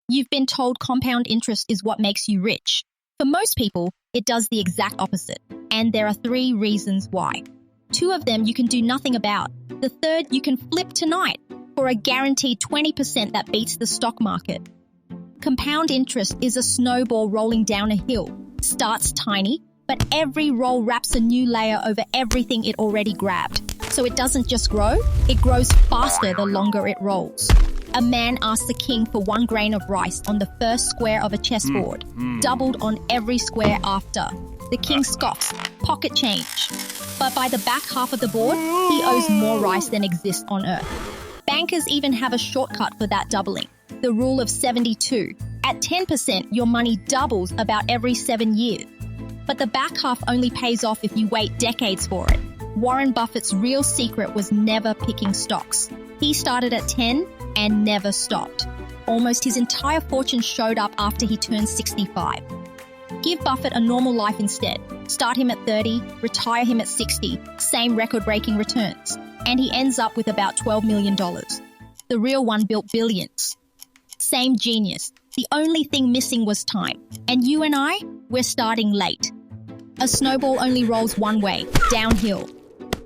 You've been told compound interest is what makes you rich. For most people, it does the exact opposite, and there are 3 reasons why. 2 of them you can do nothing about. The third you can flip tonight for a guaranteed 20% that beats the stock market. Compound interest is a snowball rolling down a hill. Starts tiny, but every roll wraps a new layer over everything it already grabbed. So it doesn't just grow, it grows faster the longer it rolls. A man asked the king for 1 grain of rice on the first square of a chessboard, doubled on every square after. The king scoffs, pocket change. But by the back half of the board, he owes more rice than exists on earth. Bankers even have a shortcut for that doubling, the rule of 72. At 10%, your money doubles about every 7 years. But the back half only pays off if you wait decades for it. Warren Buffett's real secret was never picking stocks. He started at 10 and never stopped. Almost his entire fortune showed up after he turned 65. Give Buffett a normal life instead. Start him at 30, retire him at 60, same record-breaking returns. And he ends up with about $12 million. The real one built billions. Same genius. The only thing missing was time. And you and I, we're starting late. A snowball only rolls one way, downhill.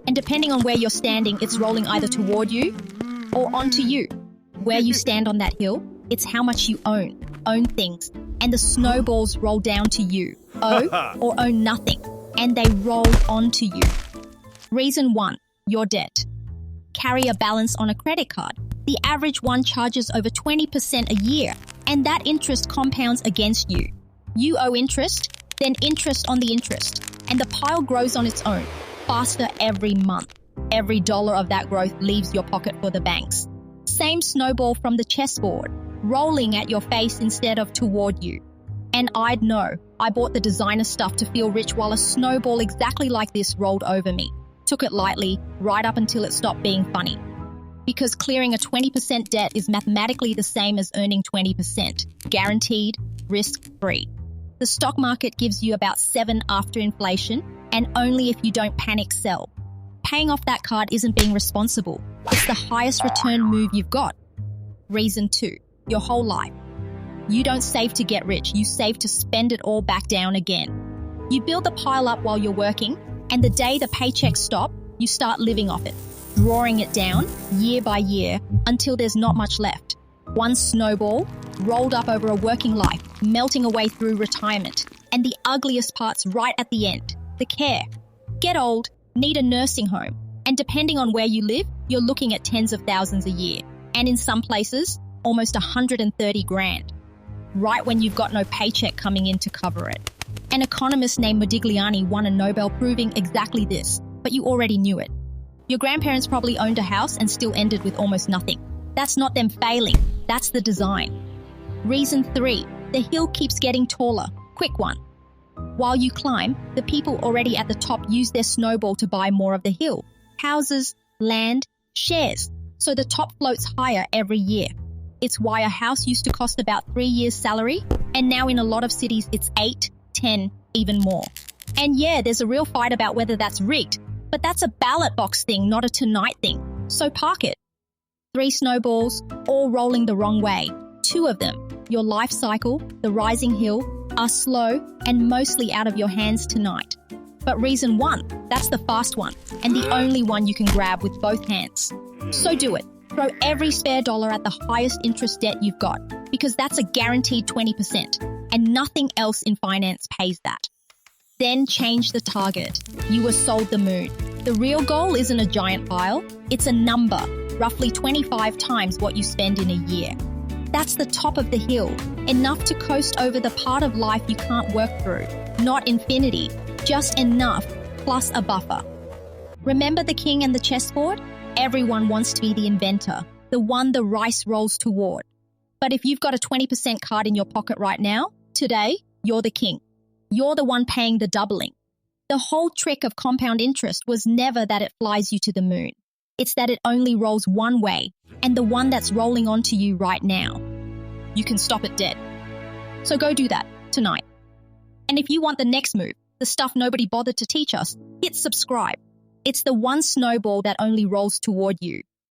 And depending on where you're standing, it's rolling either toward you or onto you. Where you stand on that hill, it's how much you own things. And the snowballs roll down to you, owe or own nothing. And they roll onto you. Reason 1, your debt. Carry a balance on a credit card. The average one charges over 20% a year, and that interest compounds against you. You owe interest, then interest on the interest, and the pile grows on its own, faster every month. Every dollar of that growth leaves your pocket for the banks. Same snowball from the chessboard, rolling at your face instead of toward you. And I'd know, I bought the designer stuff to feel rich while a snowball exactly like this rolled over me. Took it lightly, right up until it stopped being funny. Because clearing a 20% debt is mathematically the same as earning 20%, guaranteed, risk-free. The stock market gives you about 7 after inflation, and only if you don't panic sell. Paying off that card isn't being responsible. It's the highest return move you've got. Reason 2, your whole life. You don't save to get rich, you save to spend it all back down again. You build the pile up while you're working, and the day the paychecks stop, you start living off it, drawing it down year by year until there's not much left. One snowball rolled up over a working life, melting away through retirement. And the ugliest part's right at the end, the care. Get old, need a nursing home, and depending on where you live, you're looking at tens of thousands a year. And in some places, almost 130 grand. Right when you've got no paycheck coming in to cover it. An economist named Modigliani won a Nobel proving exactly this, but you already knew it. Your grandparents probably owned a house and still ended with almost nothing. That's not them failing, that's the design. Reason 3, the hill keeps getting taller. Quick one. While you climb, the people already at the top use their snowball to buy more of the hill. Houses, land, shares. So the top floats higher every year. It's why a house used to cost about 3 years' salary, and now in a lot of cities it's 8, 10, even more. And yeah, there's a real fight about whether that's rigged, but that's a ballot box thing, not a tonight thing. So park it. 3 snowballs, all rolling the wrong way. 2 of them, your life cycle, the rising hill, are slow and mostly out of your hands tonight. But reason 1, that's the fast one, and the only one you can grab with both hands. So do it. Throw every spare dollar at the highest interest debt you've got, because that's a guaranteed 20%, and nothing else in finance pays that. Then change the target. You were sold the moon. The real goal isn't a giant pile, it's a number, roughly 25 times what you spend in a year. That's the top of the hill, enough to coast over the part of life you can't work through. Not infinity, just enough, plus a buffer. Remember the king and the chessboard? Everyone wants to be the inventor, the one the rice rolls toward. But if you've got a 20% card in your pocket right now, today, you're the king. You're the one paying the doubling. The whole trick of compound interest was never that it flies you to the moon. It's that it only rolls one way, and the one that's rolling onto you right now. You can stop it dead. So go do that, tonight. And if you want the next move, the stuff nobody bothered to teach us, hit subscribe. It's the one snowball that only rolls toward you.